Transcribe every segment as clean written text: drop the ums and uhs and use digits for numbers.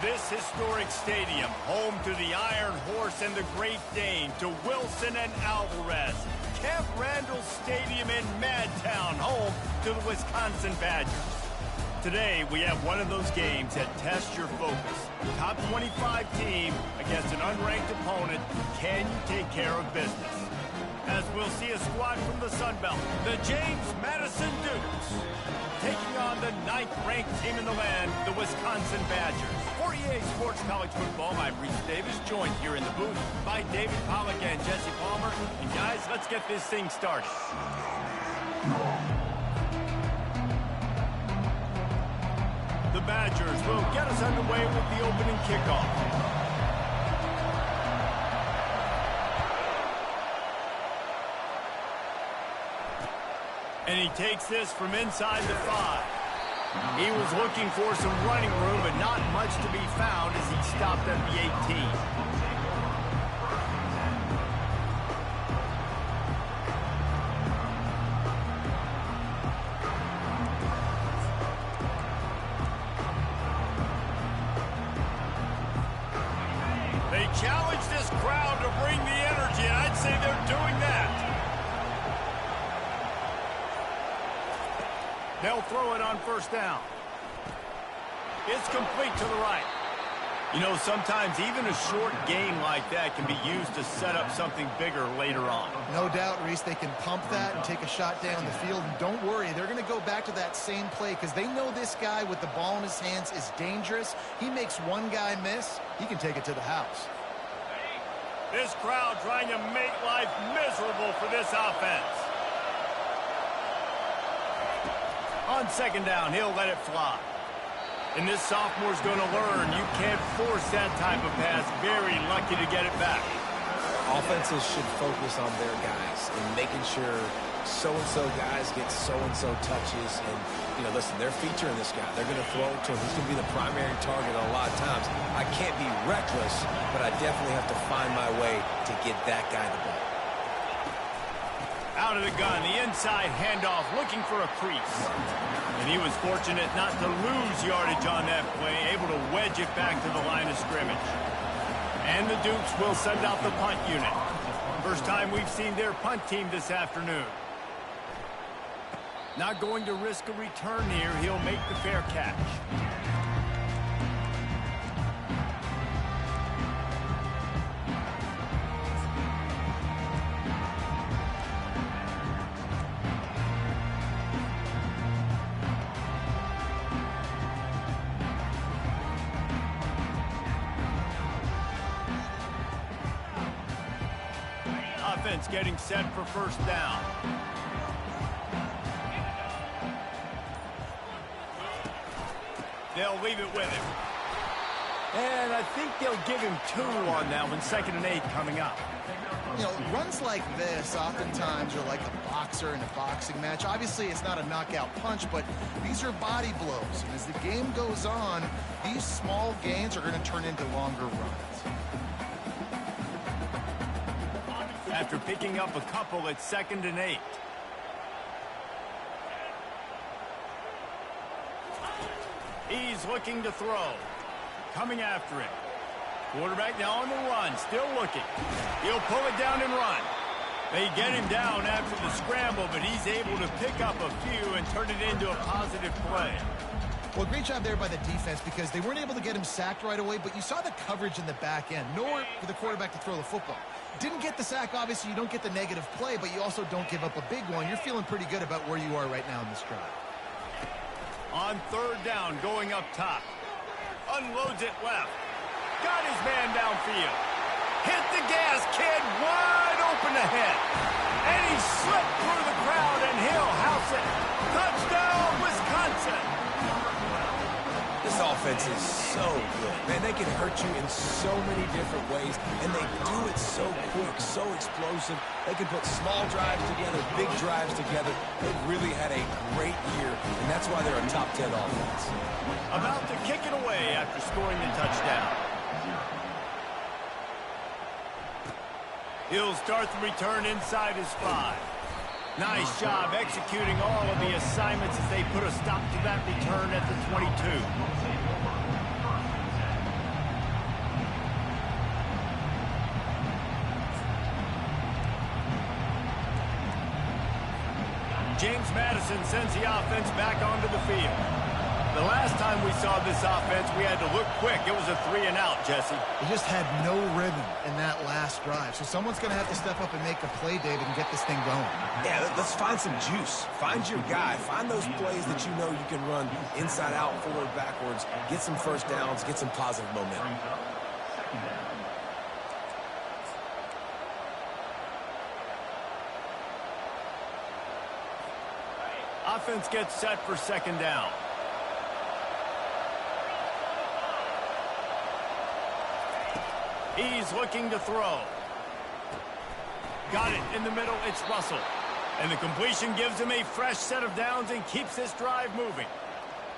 This historic stadium, home to the Iron Horse and the Great Dane, to Wilson and Alvarez. Camp Randall Stadium in Madtown, home to the Wisconsin Badgers. Today, we have one of those games that tests your focus. Top 25 team against an unranked opponent. Can you take care of business? As we'll see a squad from the Sun Belt, the James Madison Dukes, taking on the 9th-ranked team in the land, the Wisconsin Badgers. For EA Sports College Football, I'm Reese Davis, joined here in the booth by David Pollack and Jesse Palmer. And guys, let's get this thing started. The Badgers will get us underway with the opening kickoff. And he takes this from inside the 5. He was looking for some running room, but not much to be found as he stopped at the 18. They challenge this crowd to bring the energy, and I'd say they're doing that. They'll throw it on first down. It's complete to the right. You know, sometimes even a short gain like that can be used to set up something bigger later on. No doubt, Reese, they can pump that and take a shot down the field. And don't worry, they're going to go back to that same play because they know this guy with the ball in his hands is dangerous. He makes one guy miss, he can take it to the house. This crowd trying to make life miserable for this offense. On second down, he'll let it fly. And this sophomore's going to learn you can't force that type of pass. Very lucky to get it back. Offenses should focus on their guys and making sure so-and-so guys get so-and-so touches. And, you know, listen, they're featuring this guy. They're going to throw it to him. He's going to be the primary target a lot of times. I can't be reckless, but I definitely have to find my way to get that guy the ball. Out of the gun, the inside handoff, looking for a crease. And he was fortunate not to lose yardage on that play, able to wedge it back to the line of scrimmage. And the Dukes will send out the punt unit. First time we've seen their punt team this afternoon. Not going to risk a return here. He'll make the fair catch. Offense getting set for first down. They'll leave it with him. And I think they'll give him 2 on that one. 2nd and 8 coming up. You know, runs like this oftentimes are like a boxer in a boxing match. Obviously, it's not a knockout punch, but these are body blows. And as the game goes on, these small gains are going to turn into longer runs. After picking up a couple, it's 2nd and 8. He's looking to throw. Coming after it. Quarterback now on the run, still looking. He'll pull it down and run. They get him down after the scramble, but he's able to pick up a few and turn it into a positive play. Well, great job there by the defense because they weren't able to get him sacked right away, but you saw the coverage in the back end. Nowhere for the quarterback to throw the football. Didn't get the sack, obviously. You don't get the negative play, but you also don't give up a big one. You're feeling pretty good about where you are right now in this drive. On third down, going up top. Unloads it left. Got his man downfield. Hit the gas, kid, wide open ahead. And he slipped through the crowd, and he'll house it. Touchdown, Wisconsin. This offense is so good. Man, they can hurt you in so many different ways, and they do it so quick, so explosive. They can put small drives together, big drives together. They've really had a great year, and that's why they're a top 10 offense. About to kick it away after scoring the touchdown. He'll start the return inside his 5. Nice job executing all of the assignments as they put a stop to that return at the 22. James Madison sends the offense back onto the field. The last time we saw this offense, we had to look quick. It was a 3-and-out, Jesse. They just had no rhythm in that last drive. So someone's going to have to step up and make a play, David, and get this thing going. Yeah, let's find some juice. Find your guy. Find those plays that you know you can run inside out, forward, backwards. Get some first downs. Get some positive momentum. Offense gets set for second down. He's looking to throw. Got it in the middle. It's Russell. And the completion gives him a fresh set of downs and keeps this drive moving.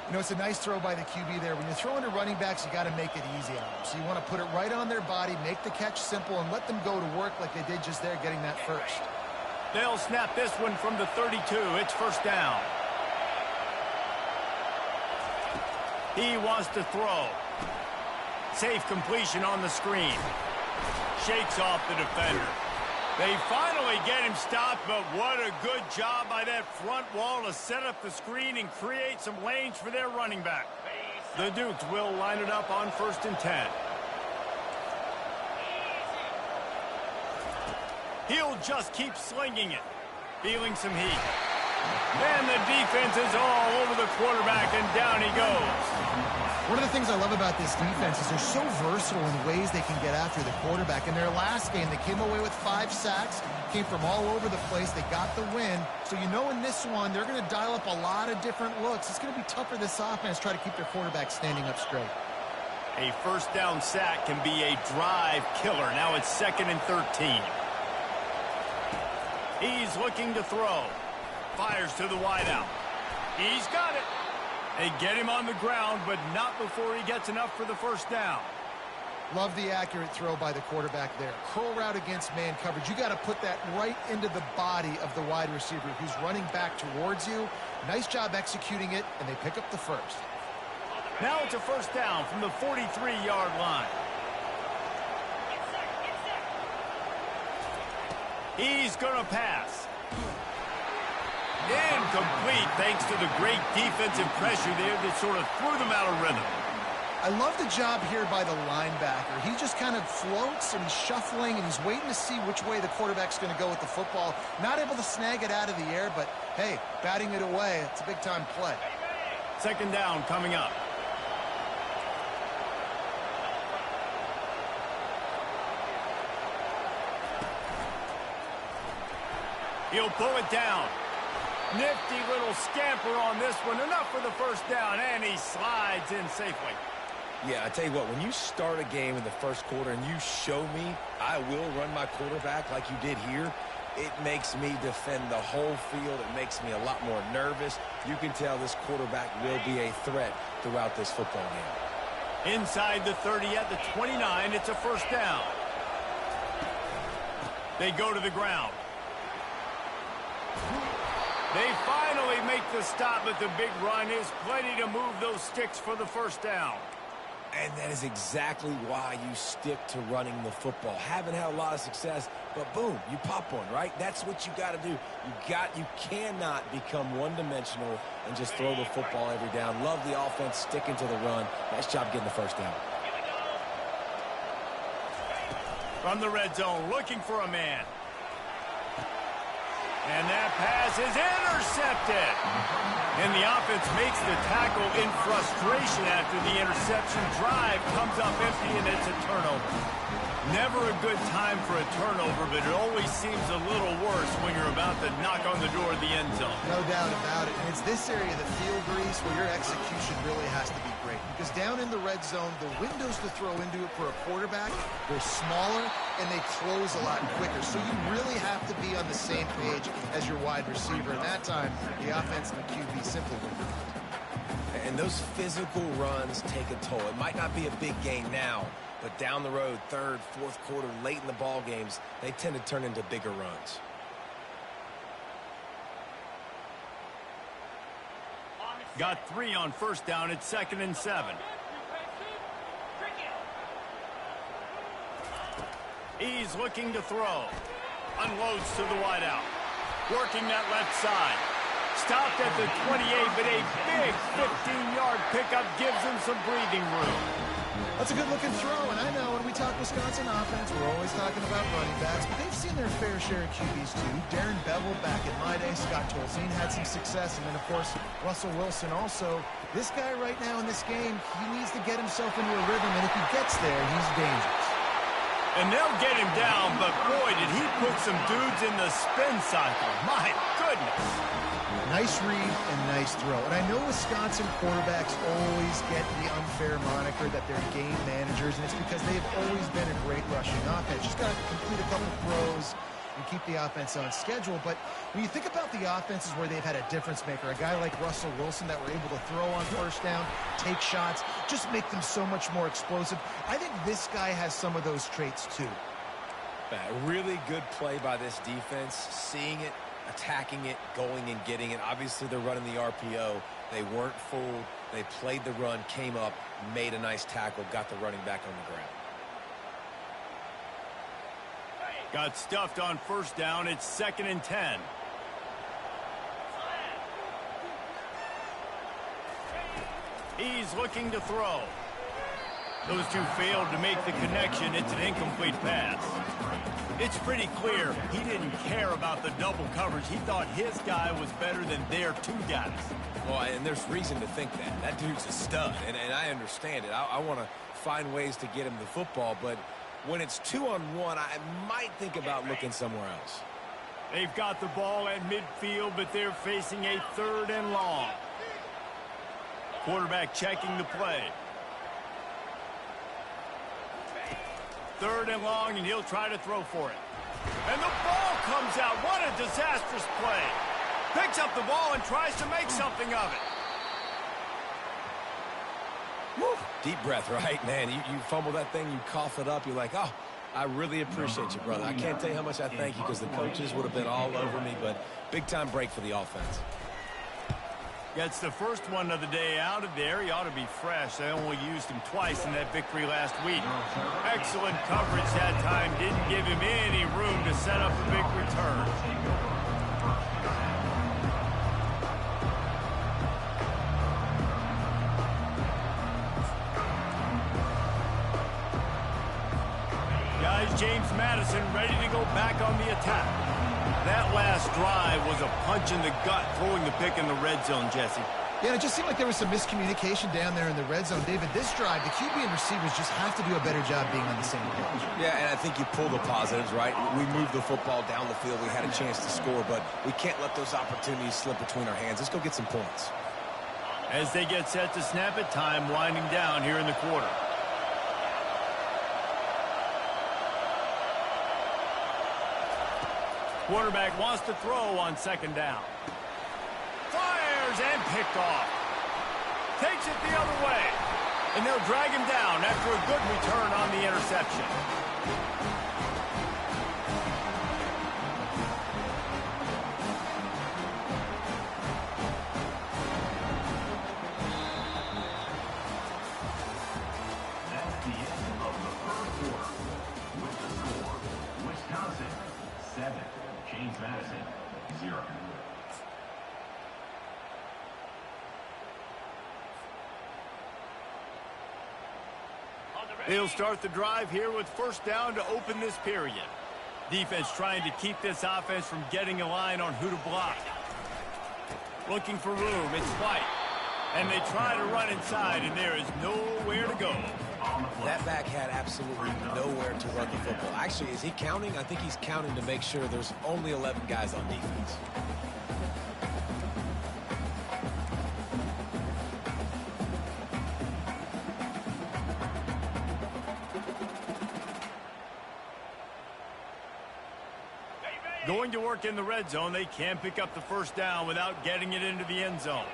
You know, it's a nice throw by the QB there. When you're throwing to running backs, you got to make it easy on them. So you want to put it right on their body, make the catch simple, and let them go to work like they did just there, getting that first. They'll snap this one from the 32. It's first down. He wants to throw. Safe completion on the screen. Shakes off the defender. They finally get him stopped, but what a good job by that front wall to set up the screen and create some lanes for their running back. The Dukes will line it up on 1st and 10. He'll just keep slinging it. Feeling some heat. And the defense is all over the quarterback, and down he goes. One of the things I love about this defense is they're so versatile in ways they can get after the quarterback. In their last game, they came away with 5 sacks, came from all over the place. They got the win. So you know in this one, they're going to dial up a lot of different looks. It's going to be tough for this offense to try to keep their quarterback standing up straight. A first down sack can be a drive killer. Now it's 2nd and 13. He's looking to throw. Fires to the wideout. He's got it. They get him on the ground, but not before he gets enough for the first down. Love the accurate throw by the quarterback there. Curl route against man coverage. You got to put that right into the body of the wide receiver who's running back towards you. Nice job executing it, and they pick up the first. Now it's a first down from the 43-yard line. He's going to pass. Incomplete, thanks to the great defensive pressure there that sort of threw them out of rhythm. I love the job here by the linebacker. He just kind of floats and he's shuffling and he's waiting to see which way the quarterback's going to go with the football. Not able to snag it out of the air, but hey, batting it away, it's a big-time play. Second down coming up. He'll pull it down. Nifty little scamper on this one. Enough for the first down, and he slides in safely. Yeah, I tell you what, when you start a game in the first quarter and you show me I will run my quarterback like you did here, it makes me defend the whole field. It makes me a lot more nervous. You can tell this quarterback will be a threat throughout this football game. Inside the 30 at the 29, it's a first down. They go to the ground. They finally make the stop, but the big run is plenty to move those sticks for the first down. And that is exactly why you stick to running the football. Haven't had a lot of success, but boom, you pop one, right? That's what you got to do. You cannot become one-dimensional and just throw the football every down. Love the offense sticking to the run. Nice job getting the first down. From the red zone, looking for a man. And that pass is intercepted. And the offense makes the tackle in frustration after the interception. Drive comes up empty, and it's a turnover. Never a good time for a turnover, but it always seems a little worse when you're about to knock on the door of the end zone. No doubt about it. And it's this area, the field grease, where your execution really has to be great. Because down in the red zone, the windows to throw into it for a quarterback, they're smaller and they close a lot quicker. So you really have to be on the same page as your wide receiver. And that time, the offense and the QB simply wouldn't. And those physical runs take a toll. It might not be a big gain now, but down the road, third, fourth quarter, late in the ball games, they tend to turn into bigger runs. Got 3 on first down. It's 2nd and 7. He's looking to throw. Unloads to the wideout. Working that left side. Stopped at the 28, but a big 15-yard pickup gives him some breathing room. That's a good-looking throw, and I know when we talk Wisconsin offense, we're always talking about running backs, but they've seen their fair share of QBs too. Darren Bevel back in my day, Scott Tolzien had some success, and then, of course, Russell Wilson also. This guy right now in this game, he needs to get himself into a rhythm, and if he gets there, he's dangerous. And they'll get him down, but boy, did he put some dudes in the spin cycle. My goodness. Nice read and nice throw. And I know Wisconsin quarterbacks always get the unfair moniker that they're game managers, and it's because they've always been a great rushing offense. Just got to complete a couple throws and keep the offense on schedule. But when you think about the offenses where they've had a difference maker, a guy like Russell Wilson that were able to throw on first down, take shots, just make them so much more explosive, I think this guy has some of those traits too. A really good play by this defense, seeing it, attacking it, going and getting it. Obviously, they're running the RPO. They weren't fooled. They played the run, came up, made a nice tackle, got the running back on the ground. Got stuffed on first down. It's 2nd and 10. He's looking to throw. Those two failed to make the connection. It's an incomplete pass. It's pretty clear he didn't care about the double coverage. He thought his guy was better than their two guys. Well, and there's reason to think that. That dude's a stud, and I understand it. I want to find ways to get him the football, but when it's 2-on-1, I might think about looking somewhere else. They've got the ball at midfield, but they're facing a 3rd and long. Quarterback checking the play. 3rd and long, and he'll try to throw for it. And the ball comes out. What a disastrous play. Picks up the ball and tries to make something of it. Woo. Deep breath, right, man? You fumble that thing, you cough it up, you're like, oh, I really appreciate you, brother. I can't tell you how much I thank you because the coaches would have been all over me, but big-time break for the offense. Gets the first one of the day out of there. He ought to be fresh. They only used him twice in that victory last week. Excellent coverage that time. Didn't give him any room to set up a big return. Guys, James Madison ready to go back on the attack. That last drive was a punch in the gut, throwing the pick in the red zone, Jesse. Yeah, it just seemed like there was some miscommunication down there in the red zone. David, this drive, the QB and receivers just have to do a better job being on the same page. Yeah, and I think you pull the positives, right? We moved the football down the field. We had a chance to score, but we can't let those opportunities slip between our hands. Let's go get some points. As they get set to snap it, time winding down here in the quarter. Quarterback wants to throw on 2nd down. Fires and picked off. Takes it the other way. And they'll drag him down after a good return on the interception. That's the end of the 3rd quarter. With the score, Wisconsin 7. James Madison, 0. They'll start the drive here with first down to open this period. Defense trying to keep this offense from getting a line on who to block. Looking for room. It's White. And they try to run inside, and there is nowhere to go. That back had absolutely nowhere to run the football. Actually, is he counting? I think he's counting to make sure there's only 11 guys on defense. Going to work in the red zone. They can pick up the first down without getting it into the end zone.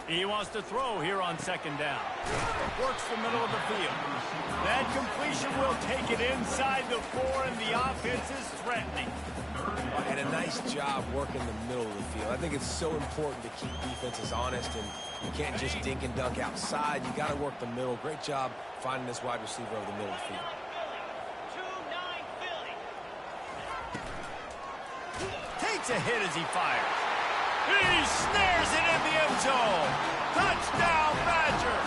He wants to throw here on 2nd down. Works the middle of the field. That completion will take it inside the 4, and the offense is threatening. And a nice job working the middle of the field. I think it's so important to keep defenses honest, and you can't just dink and dunk outside. You got to work the middle. Great job finding this wide receiver over the middle of the field. takes a hit as he fires. He snares it in the end zone. Touchdown, Badger.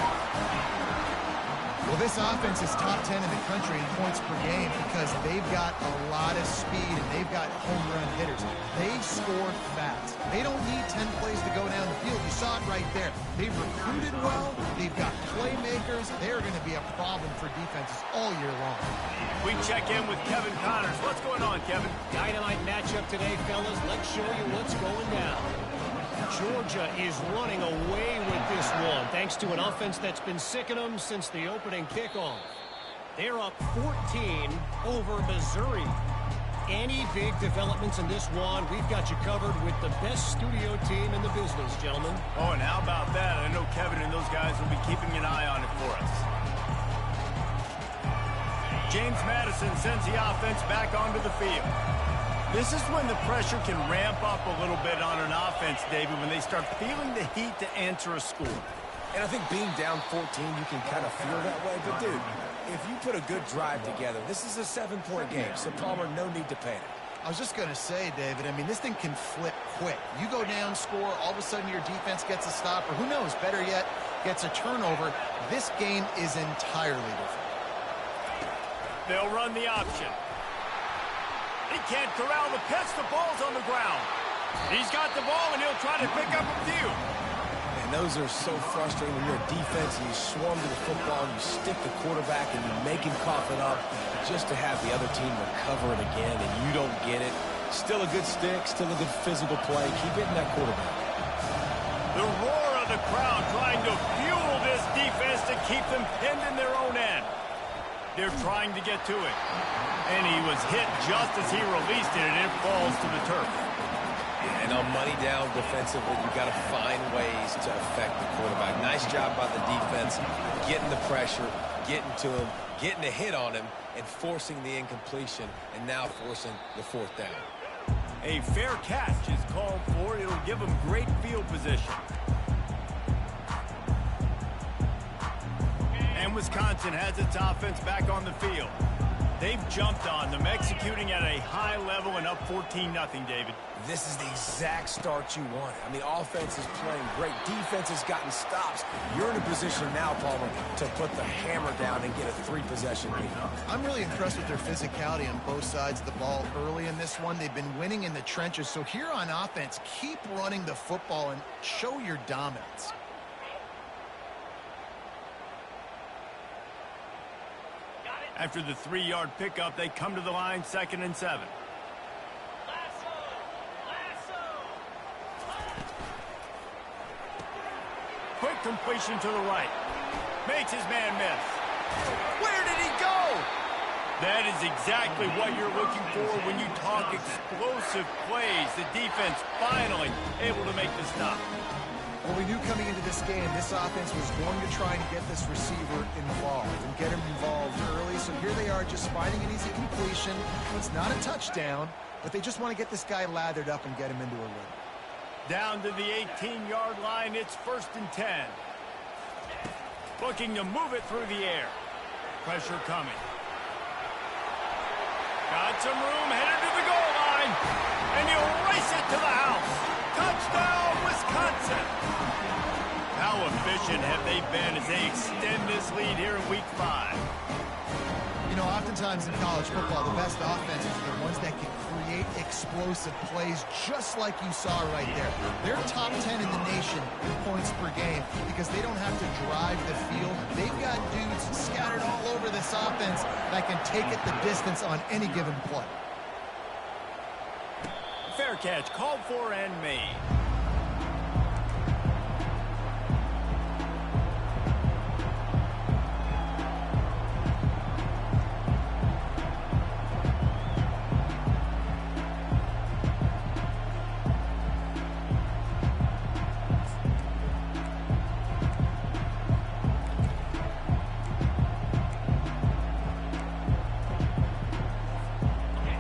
Well, this offense is top 10 in the country in points per game because they've got a lot of speed and they've got home run hitters. They score fast. They don't need 10 plays to go down the field. You saw it right there. They've recruited well. They've got playmakers. They're going to be a problem for defenses all year long. We check in with Kevin Connors. What's going on, Kevin? Dynamite matchup today, fellas. Let's show you what's going down. Georgia is running away with this one, thanks to an offense that's been sicking them since the opening kickoff. They're up 14 over Missouri. Any big developments in this one, we've got you covered with the best studio team in the business, gentlemen. Oh, and how about that? I know Kevin and those guys will be keeping an eye on it for us. James Madison sends the offense back onto the field. This is when the pressure can ramp up a little bit on an offense, David, when they start feeling the heat to answer a score. And I think being down 14, you can kind of feel that way. But, dude, if you put a good drive together, this is a 7-point game. So, Palmer, no need to panic. I was just going to say, David, I mean, this thing can flip quick. You go down, score, all of a sudden your defense gets a stop, or who knows, better yet, gets a turnover. This game is entirely different. They'll run the option. He can't corral the pitch. The ball's on the ground. He's got the ball, and he'll try to pick up a few. And those are so frustrating when you're a defense and you swarm to the football and you stick the quarterback and you make him cough it up just to have the other team recover it again and you don't get it. Still a good stick, still a good physical play. Keep hitting that quarterback. The roar of the crowd trying to fuel this defense to keep them pinned in their own end. They're trying to get to it. And he was hit just as he released it, and it falls to the turf. And on money down defensively, you've got to find ways to affect the quarterback. Nice job by the defense, getting the pressure, getting to him, getting a hit on him, and forcing the incompletion, and now forcing the fourth down. A fair catch is called for. It'll give them great field position. And Wisconsin has its offense back on the field. They've jumped on them, executing at a high level and up 14-0, David. This is the exact start you wanted. I mean, the offense is playing great. Defense has gotten stops. You're in a position now, Palmer, to put the hammer down and get a 3-possession lead. I'm really impressed with their physicality on both sides of the ball early in this one. They've been winning in the trenches. So here on offense, keep running the football and show your dominance. After the 3-yard pickup, they come to the line, 2nd and 7. Quick completion to the right. Makes his man miss. Where did he go? That is exactly what you're looking for when you talk explosive plays. The defense finally able to make the stop. Well, we knew coming into this game, this offense was going to try and get this receiver involved and get him involved early. So here they are just finding an easy completion. It's not a touchdown, but they just want to get this guy lathered up and get him into a rhythm. Down to the 18-yard line, it's 1st and 10. Looking to move it through the air. Pressure coming. Got some room, headed to the goal line, and he'll race it to the house. Touchdown, Wisconsin! How efficient have they been as they extend this lead here in Week 5? You know, oftentimes in college football, the best offenses are the ones that can create explosive plays just like you saw right there. They're top 10 in the nation in points per game because they don't have to drive the field. They've got dudes scattered all over this offense that can take it the distance on any given play. Fair catch, called for and made.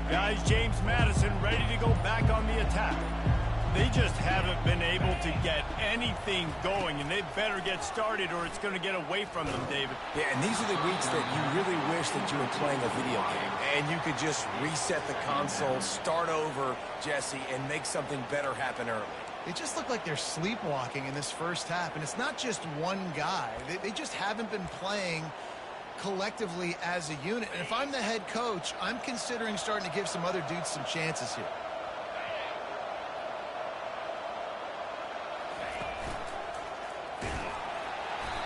Guys, James Madison ready to go back on the attack. They just haven't been able to get anything going, and they better get started or it's going to get away from them, David. Yeah, and these are the weeks that you really wish that you were playing a video game and you could just reset the console, start over, Jesse, and make something better happen early. They just look like they're sleepwalking in this first half, and it's not just one guy. They just haven't been playing collectively as a unit. And if I'm the head coach, I'm considering starting to give some other dudes some chances here.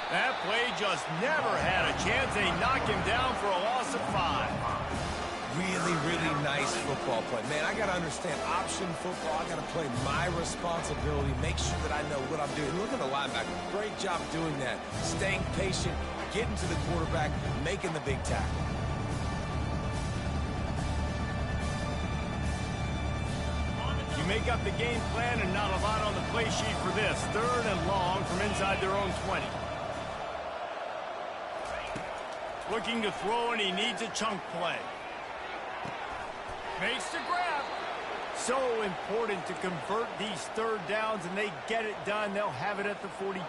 That play just never had a chance. They knock him down for a loss of 5. Really, really nice football play. Man, I got to understand option football. I got to play my responsibility, make sure that I know what I'm doing. Look at the linebacker. Great job doing that. Staying patient, getting to the quarterback, making the big tackle. You make up the game plan and not a lot on the play sheet for this. 3rd and long from inside their own 20. Looking to throw, and he needs a chunk play. Makes the grab. So important to convert these 3rd downs, and they get it done. They'll have it at the 42.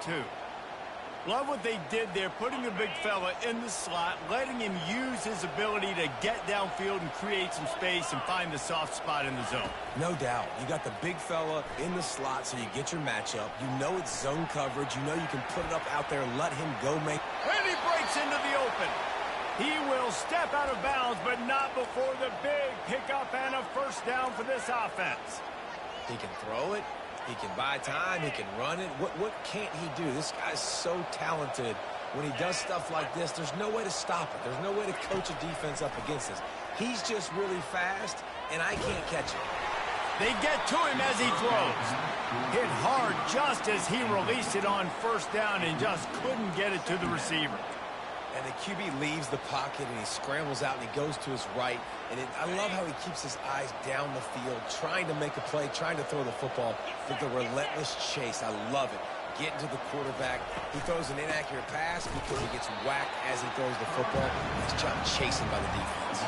Love what they did there, putting the big fella in the slot, letting him use his ability to get downfield and create some space and find the soft spot in the zone. No doubt. You got the big fella in the slot, so you get your matchup. You know it's zone coverage. You know you can put it up out there, let him go make. And he breaks into the open. He will step out of bounds, but not before the big pickup and a 1st down for this offense. He can throw it. He can buy time. He can run it. What can't he do? This guy's so talented. When he does stuff like this, there's no way to stop it. There's no way to coach a defense up against this. He's just really fast, and I can't catch him. They get to him as he throws. Hit hard just as he released it on 1st down and just couldn't get it to the receiver. And the QB leaves the pocket, and he scrambles out, and he goes to his right. And I love how he keeps his eyes down the field, trying to make a play, trying to throw the football with the relentless chase. I love it. Getting to the quarterback. He throws an inaccurate pass because he gets whacked as he throws the football. Nice job chasing by the defense.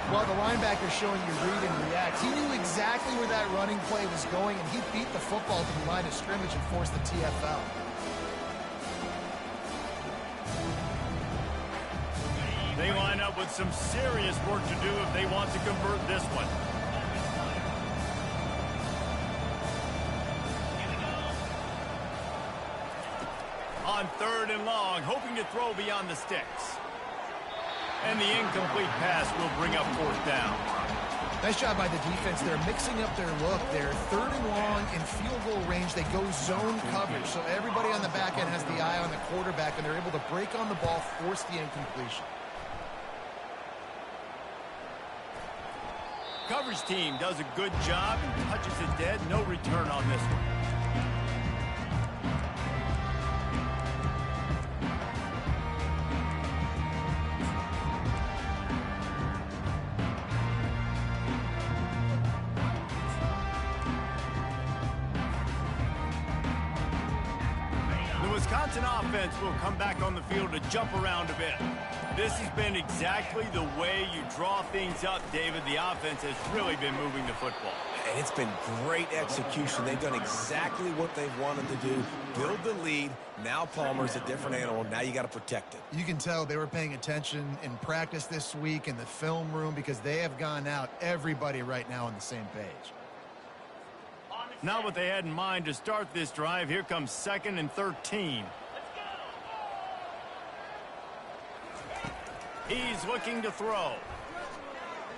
Well, the linebacker's showing you read and react. He knew exactly where that running play was going, and he beat the football to the line of scrimmage and forced the TFL. They line up with some serious work to do if they want to convert this one. On 3rd and long, hoping to throw beyond the sticks. And the incomplete pass will bring up 4th down. Nice job by the defense. They're mixing up their look. They're 3rd and long in field goal range. They go zone coverage, so everybody on the back end has the eye on the quarterback, and they're able to break on the ball, force the incompletion. Coverage team does a good job and touches it dead. No return on this one. The Wisconsin offense will come back on the field to jump around a bit. This has been exactly the way you draw things up, David. The offense has really been moving the football. And it's been great execution. They've done exactly what they've wanted to do. Build the lead. Now Palmer's a different animal. Now you got to protect it. You can tell they were paying attention in practice this week in the film room because they have gone out, everybody right now on the same page. Not what they had in mind to start this drive. Here comes 2nd and 13. He's looking to throw.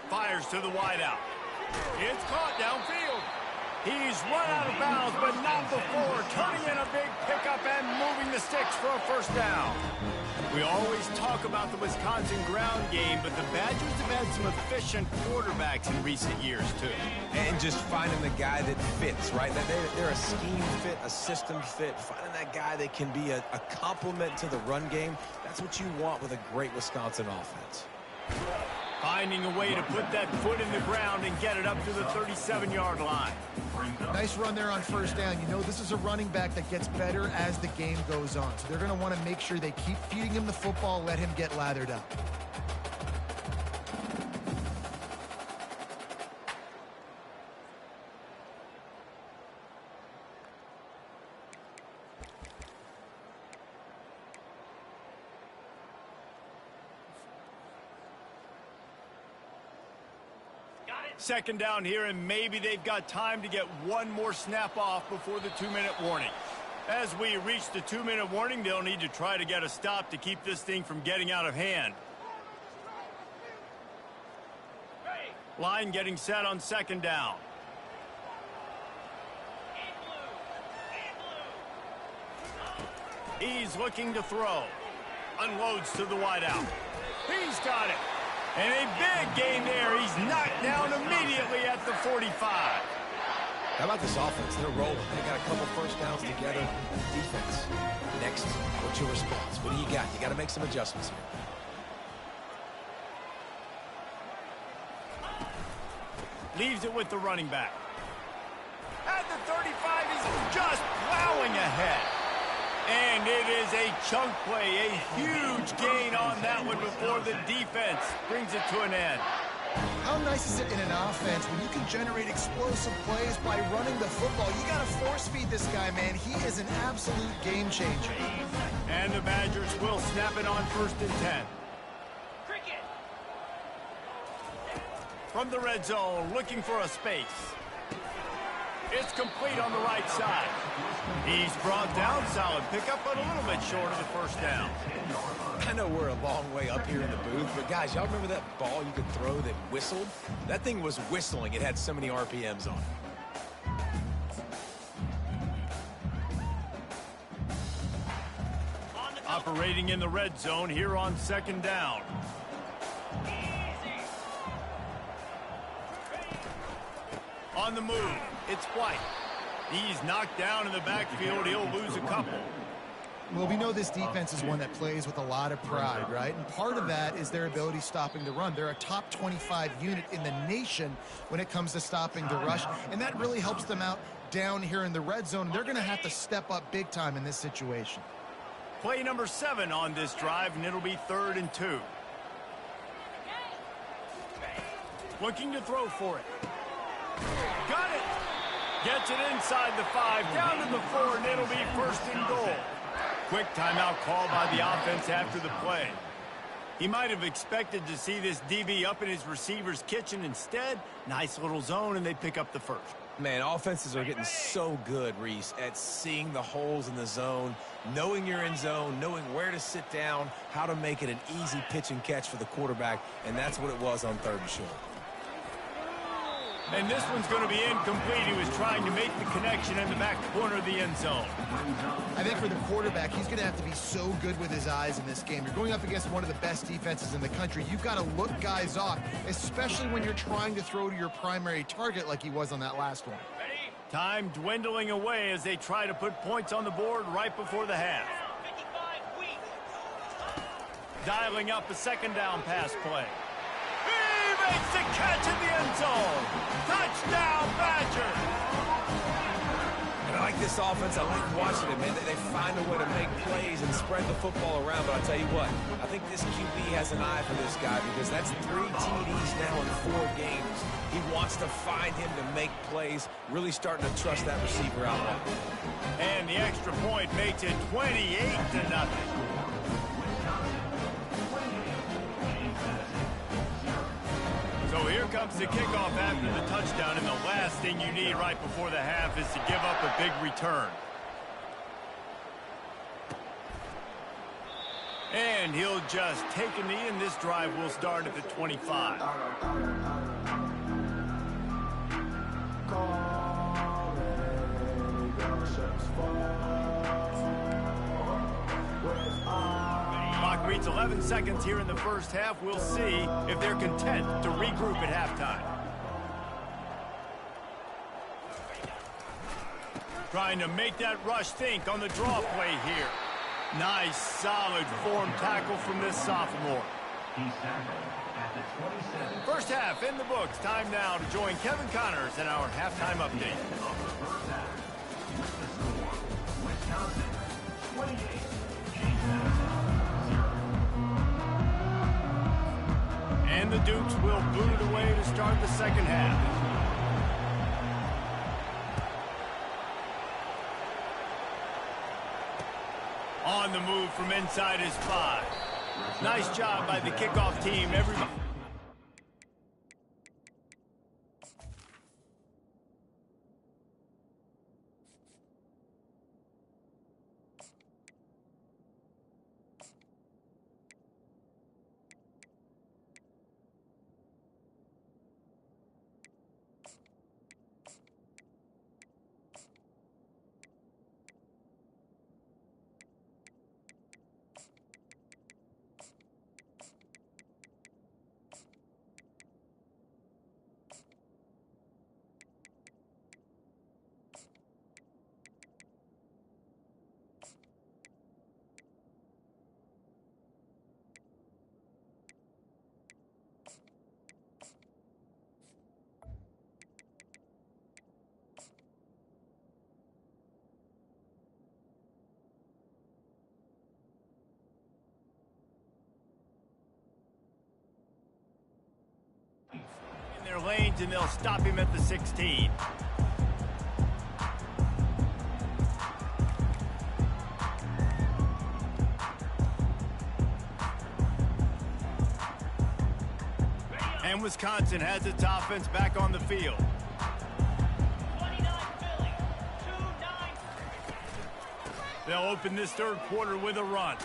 Fires to the wideout. It's caught downfield. He's run out of bounds, but not before turning in a big pickup and moving the sticks for a 1st down. We always talk about the Wisconsin ground game, but the Badgers have had some efficient quarterbacks in recent years, too. And just finding the guy that fits, right? They're a scheme fit, a system fit. Finding that guy that can be a complement to the run game. That's what you want with a great Wisconsin offense. Finding a way to put that foot in the ground and get it up to the 37-yard line. Nice run there on 1st down. You know this is a running back that gets better as the game goes on. So they're going to want to make sure they keep feeding him the football, let him get lathered up. Second down here, and maybe they've got time to get one more snap off before the 2-minute warning. As we reach the 2-minute warning, they'll need to try to get a stop to keep this thing from getting out of hand. Line getting set on second down. He's looking to throw. Unloads to the wideout. He's got it. And a big gain there. He's knocked down immediately at the 45. How about this offense? They're rolling. They got a couple first downs together. Defense. Next, what's your response? What do you got? You got to make some adjustments here. Leaves it with the running back. At the 35, he's just plowing ahead. And it is a chunk play, a huge gain on that one before the defense brings it to an end. How nice is it in an offense when you can generate explosive plays by running the football? You got to force feed this guy, man. He is an absolute game changer. And the Badgers will snap it on 1st and 10. From the red zone, looking for a space. It's complete on the right side. He's brought down, solid pickup, but a little bit short of the first down. I know we're a long way up here in the booth, but guys, y'all remember that ball you could throw that whistled? That thing was whistling. It had so many RPMs on it. Operating in the red zone here on second down. On the move, it's White. He's knocked down in the backfield. He'll lose a couple. Well, we know this defense is one that plays with a lot of pride, right? And part of that is their ability stopping the run. They're a top 25 unit in the nation when it comes to stopping the rush, and that really helps them out down here in the red zone. And they're going to have to step up big time in this situation. Play number 7 on this drive, and it'll be 3rd and 2. Looking to throw for it. Got it. Gets it inside the 5, down to the 4, and it'll be 1st and goal. Quick timeout called by the offense after the play. He might have expected to see this DB up in his receiver's kitchen. Instead, nice little zone, and they pick up the 1st. Man, offenses are getting so good, Reese, at seeing the holes in the zone, knowing you're in zone, knowing where to sit down, how to make it an easy pitch and catch for the quarterback, and that's what it was on 3rd and short. And this one's going to be incomplete. He was trying to make the connection in the back corner of the end zone. I think for the quarterback, he's going to have to be so good with his eyes in this game. You're going up against one of the best defenses in the country. You've got to look guys off, especially when you're trying to throw to your primary target like he was on that last one. Time dwindling away as they try to put points on the board right before the half. Dialing up a 2nd down pass play. He makes the catch in the end zone. Touchdown, Badger. And I like this offense. I like watching it, man. They find a way to make plays and spread the football around. But I'll tell you what, I think this QB has an eye for this guy because that's 3 TDs now in 4 games. He wants to find him to make plays, really starting to trust that receiver out wide. And the extra point makes it 28-0. So here comes the kickoff after the touchdown, and the last thing you need right before the half is to give up a big return. And he'll just take a knee, and this drive will start at the 25. Clock reads 11 seconds here in the first half. We'll see if they're content to regroup at halftime. Trying to make that rush think on the draw play here. Nice, solid form tackle from this sophomore. He's tackled at the 27. First half in the books. Time now to join Kevin Connors in our halftime update. Of the first half. With the score, Wisconsin 28, James Madison 0. And the Dukes will boot it away to start the second half. On the move from inside his 5. Nice job by the kickoff team. Everybody. their lanes, and they'll stop him at the 16. And Wisconsin has its offense back on the field. They'll open this third quarter with a run.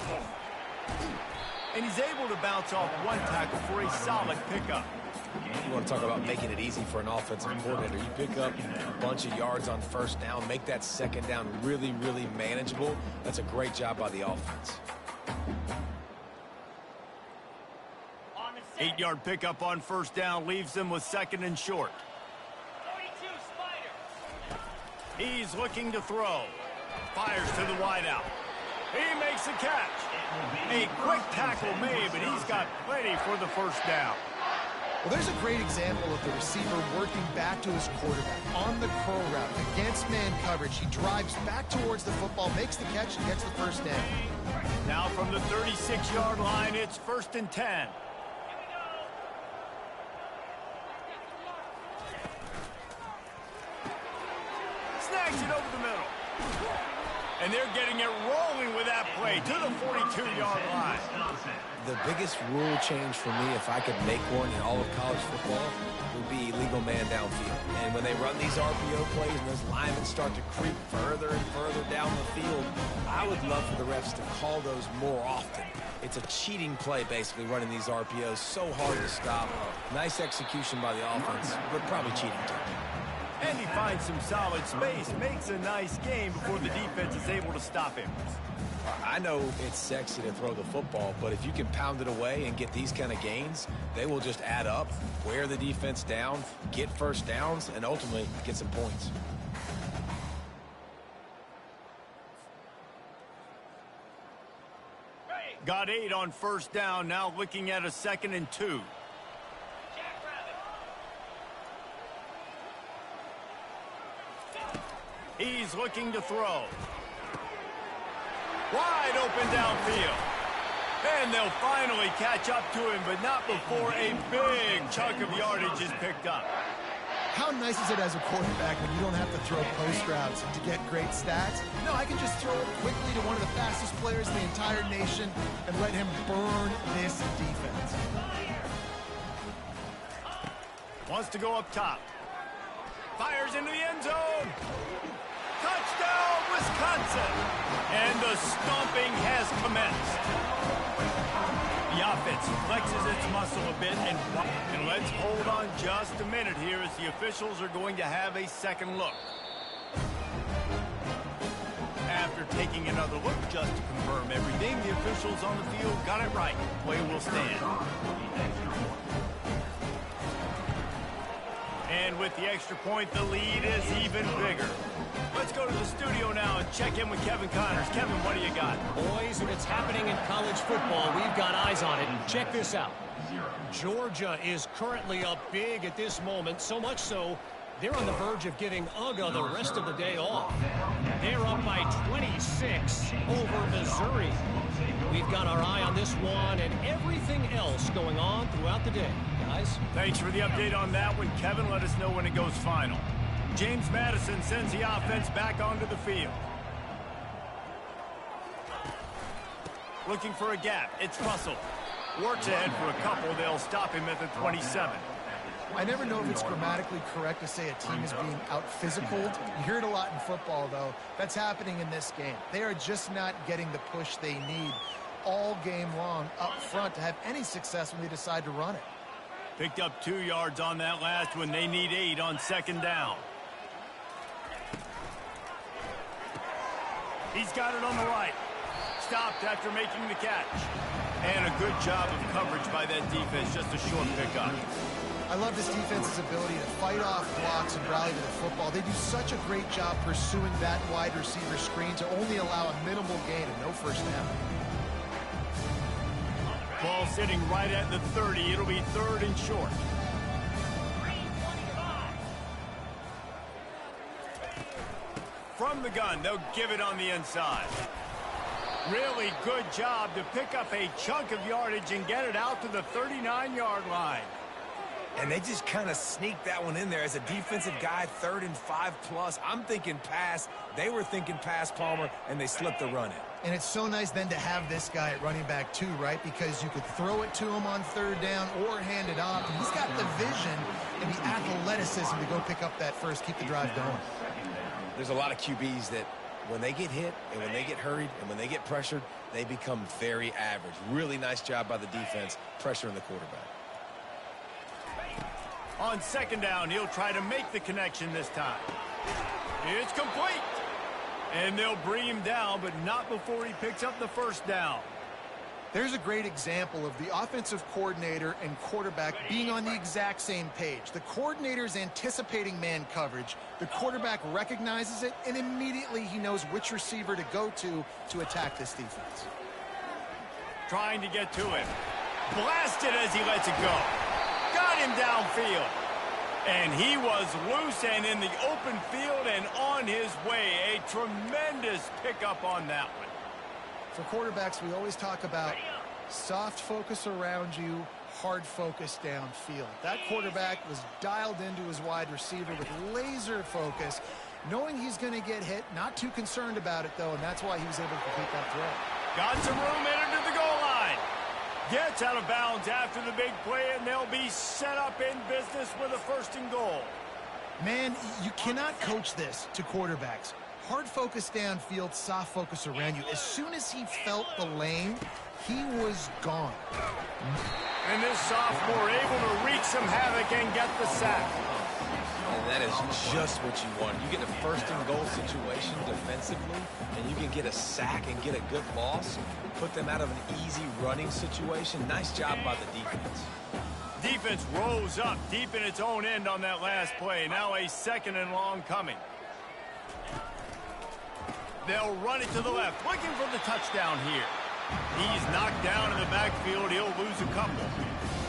And he's able to bounce off one tackle for a solid pickup. You want to talk about making it easy for an offensive coordinator. You pick up a bunch of yards on first down, make that second down really, really manageable. That's a great job by the offense. 8-yard pickup on first down leaves them with second and short. He's looking to throw. Fires to the wideout. He makes the catch. A quick tackle made, but he's got plenty for the first down. Well, there's a great example of the receiver working back to his quarterback on the curl route against man coverage. He drives back towards the football, makes the catch, and gets the first down. Now from the 36-yard line, it's 1st and 10. Snags it over the middle. And they're getting it rolling with that play to the 42-yard line. The biggest rule change for me, if I could make one in all of college football, would be illegal man downfield. And when they run these RPO plays and those linemen start to creep further and further down the field, I would love for the refs to call those more often. It's a cheating play, basically, running these RPOs. So hard to stop. Nice execution by the offense, but probably cheating too. And he finds some solid space, makes a nice game before the defense is able to stop him. I know it's sexy to throw the football, but if you can pound it away and get these kind of gains, they will just add up, wear the defense down, get first downs, and ultimately get some points. Got 8 on first down, now looking at a 2nd and 2. He's looking to throw. Wide open downfield. And they'll finally catch up to him, but not before a big chunk of yardage is picked up. How nice is it as a quarterback when you don't have to throw post routes to get great stats? No, I can just throw it quickly to one of the fastest players in the entire nation and let him burn this defense. Wants to go up top. Fires into the end zone. Touchdown, Wisconsin! And the stomping has commenced. The offense flexes its muscle a bit, and let's hold on just a minute here as the officials are going to have a second look. After taking another look just to confirm everything, the officials on the field got it right. Play will stand. And with the extra point, the lead is even bigger. Let's go to the studio now and check in with Kevin Connors. Kevin, what do you got? Boys, if it's happening in college football, we've got eyes on it. Check this out. Georgia is currently up big at this moment, so much so they're on the verge of giving UGA the rest of the day off. They're up by 26 over Missouri. We've got our eye on this one and everything else going on throughout the day. Guys? Thanks for the update on that one, Kevin. Let us know when it goes final. James Madison sends the offense back onto the field. Looking for a gap. It's Russell. Works ahead for a couple. They'll stop him at the 27. I never know if it's grammatically correct to say a team is being out-physicaled. You hear it a lot in football, though. That's happening in this game. They are just not getting the push they need all game long up front to have any success when they decide to run it. Picked up 2 yards on that last one. They need 8 on second down. He's got it on the right. Stopped after making the catch. And a good job of coverage by that defense. Just a short pickup. I love this defense's ability to fight off blocks and rally to the football. They do such a great job pursuing that wide receiver screen to only allow a minimal gain and no first down. Ball sitting right at the 30. It'll be 3rd and short. From the gun, they'll give it on the inside. Really good job to pick up a chunk of yardage and get it out to the 39-yard line. And they just kind of sneaked that one in there as a defensive guy, 3rd and 5+. I'm thinking pass. They were thinking pass, Palmer, and they slipped the run in. And it's so nice then to have this guy at running back too, right? Because you could throw it to him on 3rd down or hand it off. And he's got the vision and the athleticism to go pick up that first, keep the drive going. There's a lot of QBs that when they get hit and when they get hurried and when they get pressured, they become very average. Really nice job by the defense pressuring the quarterback. On 2nd down, he'll try to make the connection this time. It's complete. And they'll bring him down, but not before he picks up the 1st down. There's a great example of the offensive coordinator and quarterback being on the exact same page. The coordinator's anticipating man coverage. The quarterback recognizes it, and immediately he knows which receiver to go to attack this defense. Trying to get to him. Blasted as he lets it go. Got him downfield. And he was loose and in the open field and on his way. A tremendous pickup on that one. For quarterbacks, we always talk about soft focus around you, hard focus downfield. That quarterback was dialed into his wide receiver with laser focus, knowing he's going to get hit, not too concerned about it, though, and that's why he was able to complete that throw. Got some room in to the goal line. Gets out of bounds after the big play, and they'll be set up in business with a 1st and goal. Man, you cannot coach this to quarterbacks. Hard focus downfield, soft focus around you. As soon as he felt the lane, he was gone. And this sophomore able to wreak some havoc and get the sack. And that is just what you want. You get a 1st and goal situation defensively, and you can get a sack and get a good loss, put them out of an easy running situation. Nice job by the defense. Defense rose up deep in its own end on that last play. Now a 2nd and long coming. They'll run it to the left, looking for the touchdown here. He's knocked down in the backfield. He'll lose a couple.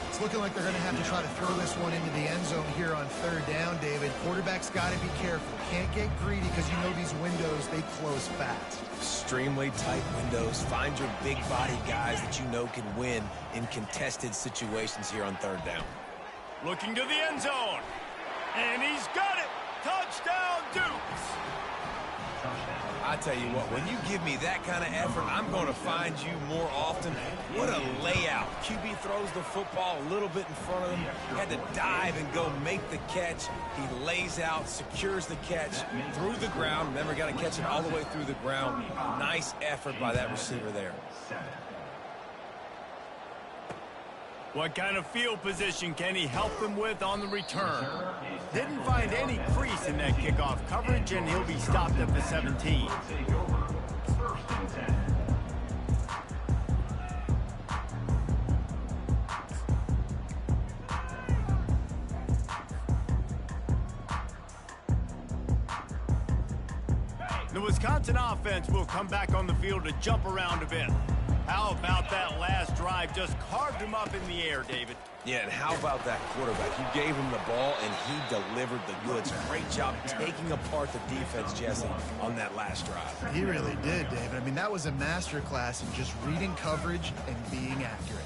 It's looking like they're going to have to try to throw this one into the end zone here on 3rd down, David. Quarterback's got to be careful. Can't get greedy because you know these windows, they close fast. Extremely tight windows. Find your big body guys that you know can win in contested situations here on 3rd down. Looking to the end zone. And he's got it. Touchdown, Dukes. I tell you what, when you give me that kind of effort, I'm going to find you more often. What a layout. QB throws the football a little bit in front of him. Had to dive and go make the catch. He lays out, secures the catch through the ground. Remember, got to catch it all the way through the ground. Nice effort by that receiver there. What kind of field position can he help them with on the return? Didn't find any crease in that kickoff coverage, and he'll be stopped at the 17. The Wisconsin offense will come back on the field to jump around a bit. How about that last drive? Just carved him up in the air, David. Yeah, and how about that quarterback? You gave him the ball, and he delivered the goods. Great job taking apart the defense, Jesse, on that last drive. He really did, David. I mean, that was a masterclass in just reading coverage and being accurate.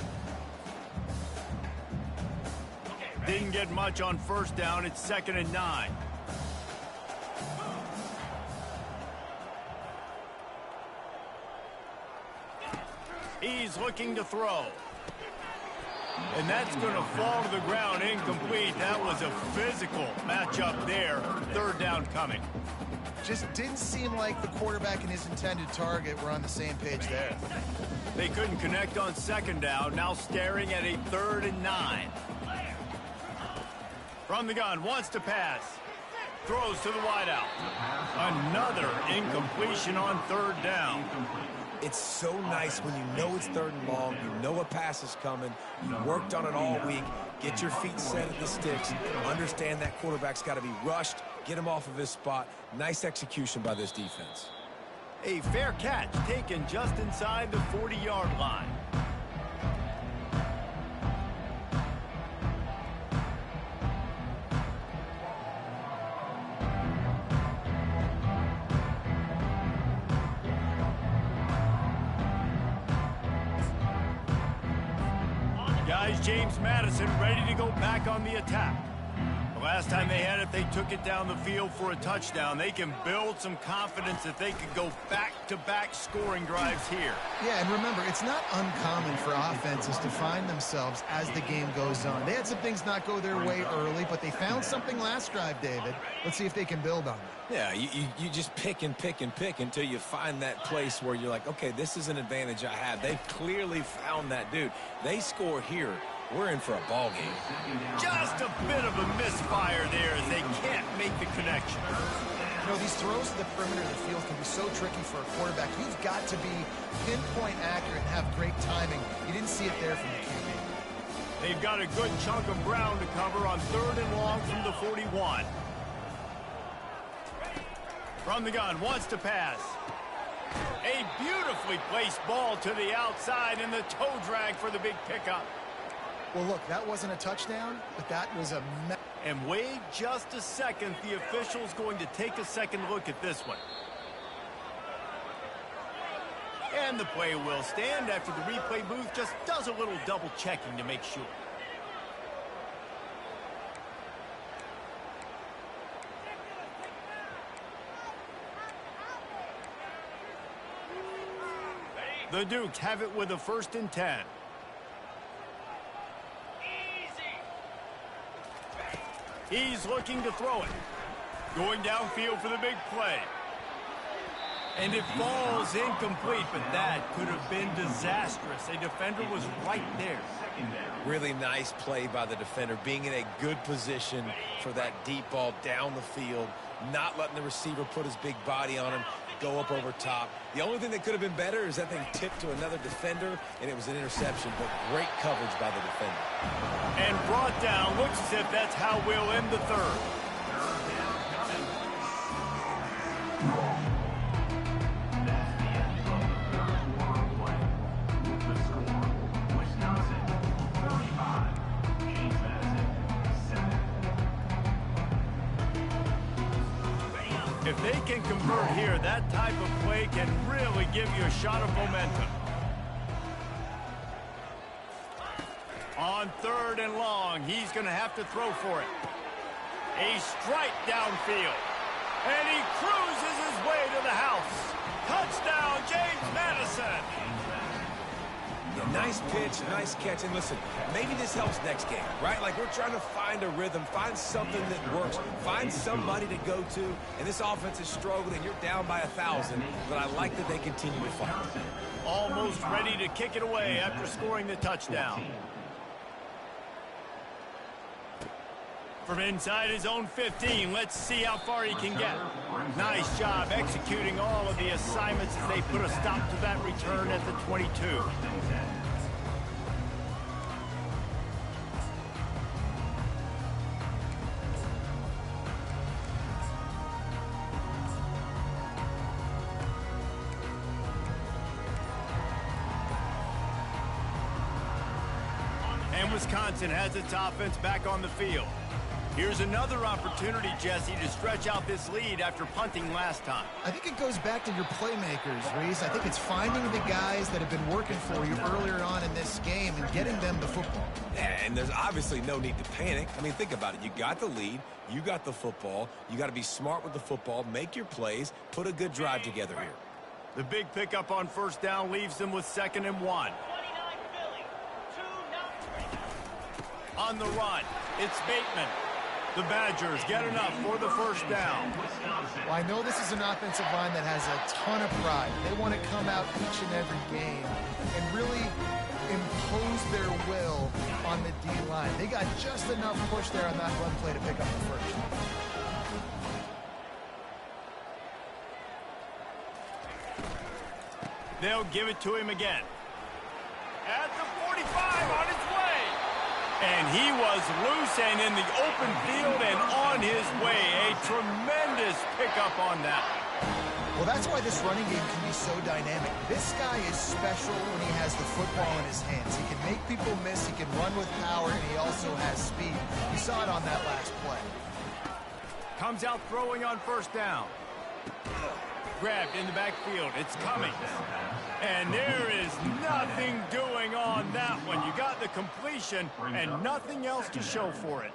Didn't get much on 1st down. It's 2nd and 9. He's looking to throw. And that's going to fall to the ground incomplete. That was a physical matchup there. 3rd down coming. Just didn't seem like the quarterback and his intended target were on the same page there. They couldn't connect on 2nd down. Now staring at a 3rd and 9. From the gun, wants to pass. Throws to the wideout. Another incompletion on 3rd down. It's so nice when you know it's 3rd and long, you know a pass is coming, you worked on it all week, get your feet set at the sticks, understand that quarterback's got to be rushed, get him off of his spot. Nice execution by this defense. A fair catch taken just inside the 40-yard line. size James Madison ready to go back on the attack. The last time they had it, they took it down the field for a touchdown. They can build some confidence that they could go back-to-back scoring drives here. Yeah, and remember, it's not uncommon for offenses to find themselves as the game goes on. They had some things not go their way early, but they found something last drive, David. Let's see if they can build on it. Yeah, you just pick and pick and pick until you find that place where you're like, okay, this is an advantage I have. They've clearly found that, dude. They score here. We're in for a ball game. Just a bit of a misfire there as they can't make the connection. You know, these throws to the perimeter of the field can be so tricky for a quarterback. You've got to be pinpoint accurate and have great timing. You didn't see it there from the QB. They've got a good chunk of ground to cover on 3rd and long from the 41. From the gun, wants to pass. A beautifully placed ball to the outside and the toe drag for the big pickup. Well, look, that wasn't a touchdown, but that was a... And wait just a second. The official's going to take a second look at this one. And the play will stand after the replay booth just does a little double checking to make sure. The Dukes have it with a 1st and 10. He's looking to throw it. Going downfield for the big play. And it falls incomplete, but that could have been disastrous. A defender was right there. Really nice play by the defender, being in a good position for that deep ball down the field, not letting the receiver put his big body on him, go up over top. The only thing that could have been better is that thing tipped to another defender, and it was an interception, but great coverage by the defender. And brought down. Looks as if that's how we'll end the 3rd. If they can convert here, that type of play can really give you a shot of momentum. On 3rd and long, he's going to have to throw for it. A strike downfield. And he cruises his way to the house. Touchdown, James Madison. Yeah, nice pitch, nice catch. And listen, maybe this helps next game, right? Like, we're trying to find a rhythm, find something that works, find somebody to go to. And this offense is struggling. You're down by 1,000, but I like that they continue to fight. Almost ready to kick it away after scoring the touchdown. From inside his own 15, let's see how far he can get. Nice job executing all of the assignments as they put a stop to that return at the 22. And Wisconsin has its offense back on the field. Here's another opportunity, Jesse, to stretch out this lead after punting last time. I think it goes back to your playmakers, Reese. I think it's finding the guys that have been working for you earlier on in this game and getting them the football. And there's obviously no need to panic. I mean, think about it. You got the lead. You got the football. You got to be smart with the football, make your plays, put a good drive together here. The big pickup on 1st down leaves them with 2nd and 1. On the run, it's Bateman. The Badgers get enough for the 1st down. Well, I know this is an offensive line that has a ton of pride. They want to come out each and every game and really impose their will on the D-line. They got just enough push there on that run play to pick up the 1st. They'll give it to him again. At the 45 on its way. And he was loose and in the open field and on his way. A tremendous pickup on that. Well, that's why this running game can be so dynamic. This guy is special when he has the football in his hands. He can make people miss, he can run with power, and he also has speed. You saw it on that last play. Comes out throwing on 1st down. Grabbed in the backfield. It's coming. And there is nothing doing on that one. You got the completion and nothing else to show for it.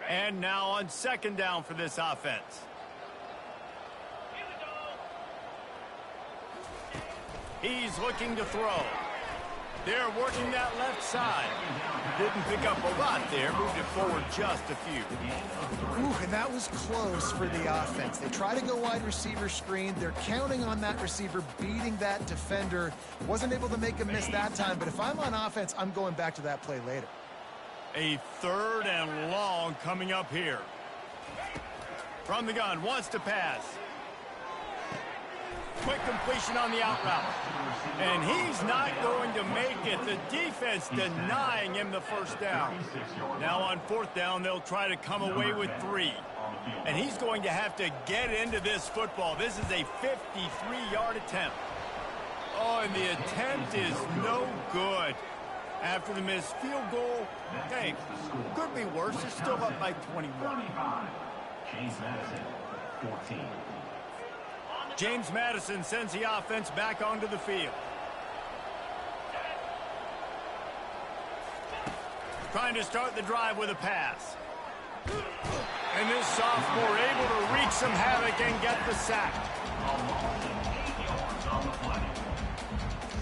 And now on second down for this offense. He's looking to throw. They're working that left side. Didn't pick up a lot there. Moved it forward just a few. Ooh, and that was close for the offense. They try to go wide receiver screen. They're counting on that receiver beating that defender. Wasn't able to make him miss that time, but if I'm on offense, I'm going back to that play later. A third and long coming up here. From the gun, wants to pass. Quick completion on the out route. And he's not going to make it. The defense denying him the first down. Now on fourth down, they'll try to come away with 3. And he's going to have to get into this football. This is a 53-yard attempt. Oh, and the attempt is no good. After the missed field goal, hey, could be worse. It's still up by 21. James Madison, 14. James Madison sends the offense back onto the field. Trying to start the drive with a pass. And this sophomore able to wreak some havoc and get the sack. On the play.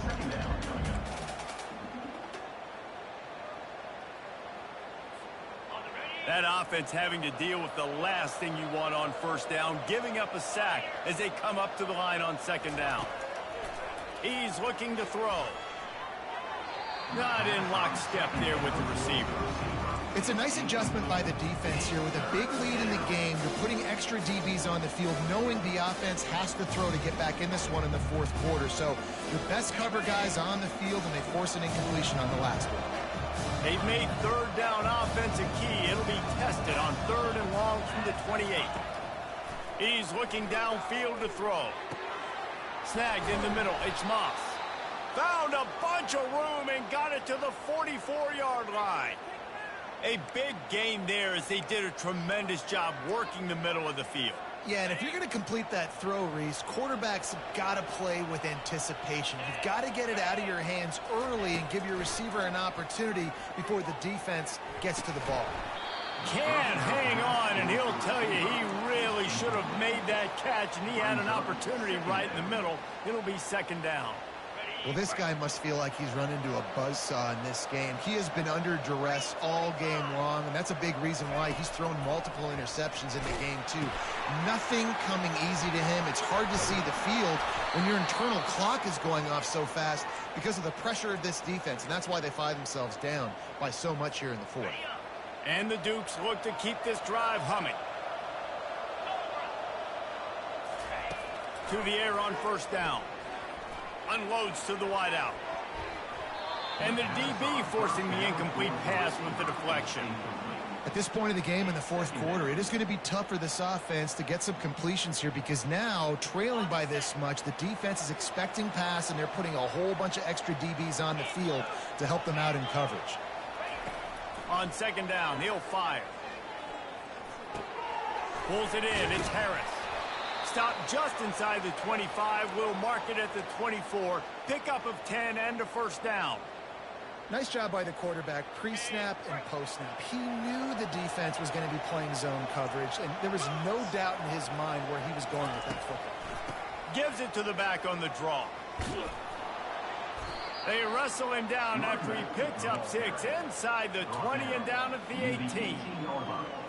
Second down coming up. That offense having to deal with the last thing you want on first down, giving up a sack as they come up to the line on second down. He's looking to throw. Not in lockstep there with the receiver. It's a nice adjustment by the defense here. With a big lead in the game, you're putting extra DBs on the field, knowing the offense has to throw to get back in this one in the fourth quarter. So your best cover guys on the field, and they force an incompletion on the last one. They've made third down offense a key. It'll be tested on third and long from the 28. He's looking downfield to throw. Snagged in the middle. It's Moss. Found a bunch of room and got it to the 44-yard line. A big gain there as they did a tremendous job working the middle of the field. Yeah, and if you're going to complete that throw, Reese, quarterbacks have got to play with anticipation. You've got to get it out of your hands early and give your receiver an opportunity before the defense gets to the ball. Can't hang on, and he'll tell you he really should have made that catch, and he had an opportunity right in the middle. It'll be second down. Well, this guy must feel like he's run into a buzzsaw in this game. He has been under duress all game long, and that's a big reason why he's thrown multiple interceptions in the game, too. Nothing coming easy to him. It's hard to see the field when your internal clock is going off so fast because of the pressure of this defense, and that's why they find themselves down by so much here in the fourth. And the Dukes look to keep this drive humming. To the air on first down. Unloads to the wideout. And the DB forcing the incomplete pass with the deflection. At this point of the game in the fourth quarter, it is going to be tough for this offense to get some completions here because now, trailing by this much, the defense is expecting pass, and they're putting a whole bunch of extra DBs on the field to help them out in coverage. On second down, he'll fire. Pulls it in. It's Harris. Stopped just inside the 25. Will mark it at the 24. Pickup of 10 and a first down. Nice job by the quarterback, pre-snap and post-snap. He knew the defense was going to be playing zone coverage, and there was no doubt in his mind where he was going with that football. Gives it to the back on the draw. They wrestle him down after he picks up 6 inside the 20 and down at the 18.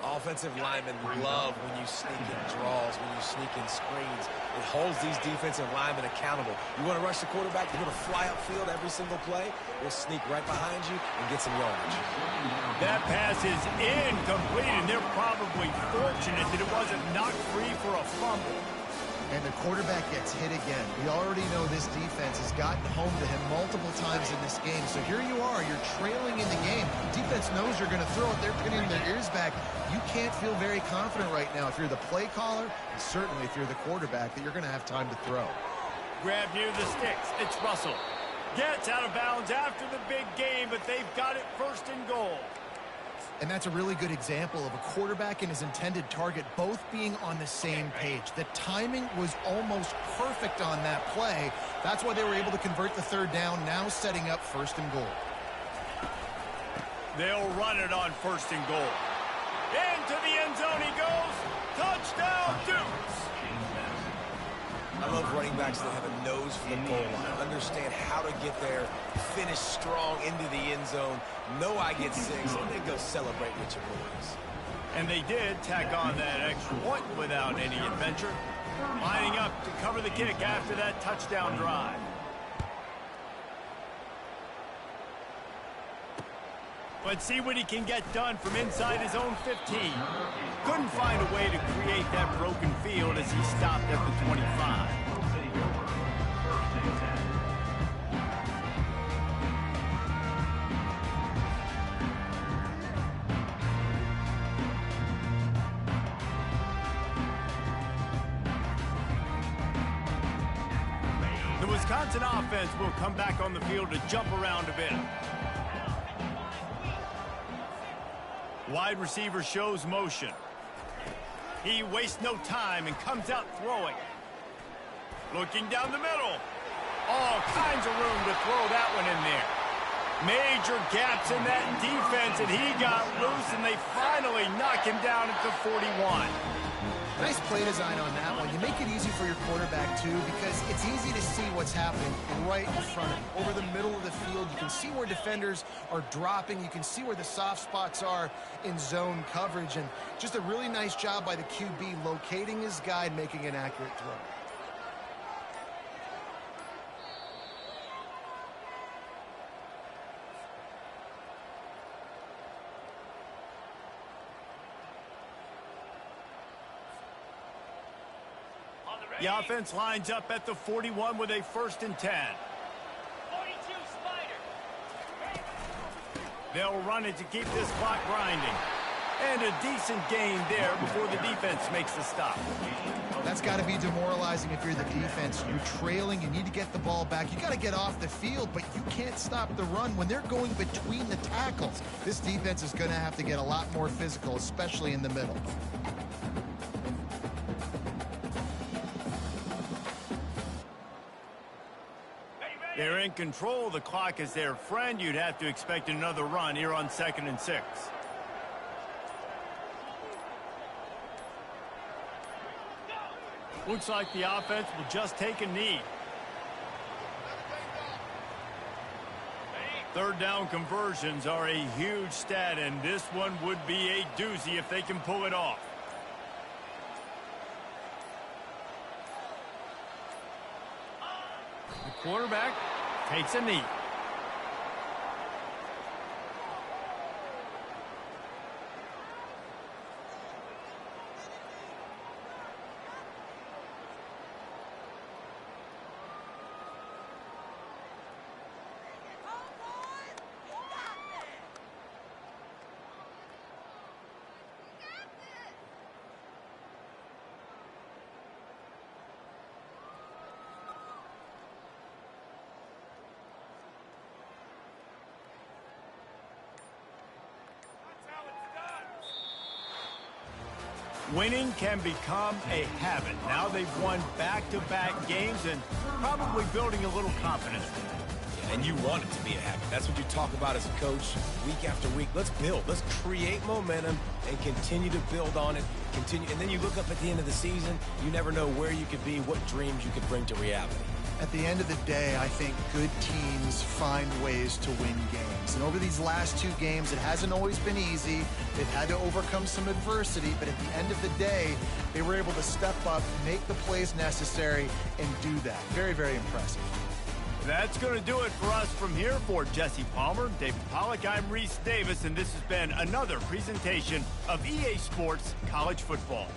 Offensive linemen love when you sneak in draws, when you sneak in screens. It holds these defensive linemen accountable. You want to rush the quarterback, you're going to fly upfield every single play. We'll sneak right behind you and get some yardage. That pass is incomplete, and they're probably fortunate that it wasn't knocked free for a fumble. And the quarterback gets hit again. We already know this defense has gotten home to him multiple times in this game. So here you are, you're trailing in the game. Defense knows you're going to throw it. They're pinning their ears back. You can't feel very confident right now if you're the play caller, and certainly if you're the quarterback, that you're going to have time to throw. Grab near the sticks. It's Russell. Gets out of bounds after the big game, but they've got it first and goal. And that's a really good example of a quarterback and his intended target both being on the same page. The timing was almost perfect on that play. That's why they were able to convert the third down, now setting up 1st and goal. They'll run it on 1st and goal. Into the end zone he goes. Touchdown, Dukes! I love running backs that have a nose for the goal line, understand how to get there, finish strong into the end zone, know I get 6, and then go celebrate with your boys. And they did tack on that extra point without any adventure, lining up to cover the kick after that touchdown drive. Let's see what he can get done from inside his own 15. Couldn't find a way to create that broken field as he stopped at the 25. The Wisconsin offense will come back on the field to jump around a bit. Wide receiver shows motion. He wastes no time and comes out throwing. Looking down the middle. All kinds of room to throw that one in there. Major gaps in that defense, and he got loose, and they finally knock him down at the 41. Nice play design on that one. You make it easy for your quarterback, too, because it's easy to see what's happening right in front of you. Over the middle of the field, you can see where defenders are dropping. You can see where the soft spots are in zone coverage. And just a really nice job by the QB locating his guy and making an accurate throw. The offense lines up at the 41 with a 1st and 10. 42 Spider. They'll run it to keep this clock grinding. And a decent gain there before the defense makes the stop. That's got to be demoralizing if you're the defense. You're trailing, you need to get the ball back. You got to get off the field, but you can't stop the run when they're going between the tackles. This defense is going to have to get a lot more physical, especially in the middle. They're in control. The clock is their friend. You'd have to expect another run here on 2nd and 6. Looks like the offense will just take a knee. 3rd down conversions are a huge stat, and this one would be a doozy if they can pull it off. The quarterback takes a knee. Winning can become a habit. Now they've won back-to-back games and probably building a little confidence. Yeah, and you want it to be a habit. That's what you talk about as a coach week after week. Let's build. Let's create momentum and continue to build on it. Continue, and then you look up at the end of the season, you never know where you could be, what dreams you could bring to reality. At the end of the day, I think good teams find ways to win games. And over these last 2 games, it hasn't always been easy. They've had to overcome some adversity, but at the end of the day, they were able to step up, make the plays necessary, and do that. Very, very impressive. That's going to do it for us from here. For Jesse Palmer, David Pollack, I'm Reese Davis, and this has been another presentation of EA Sports College Football.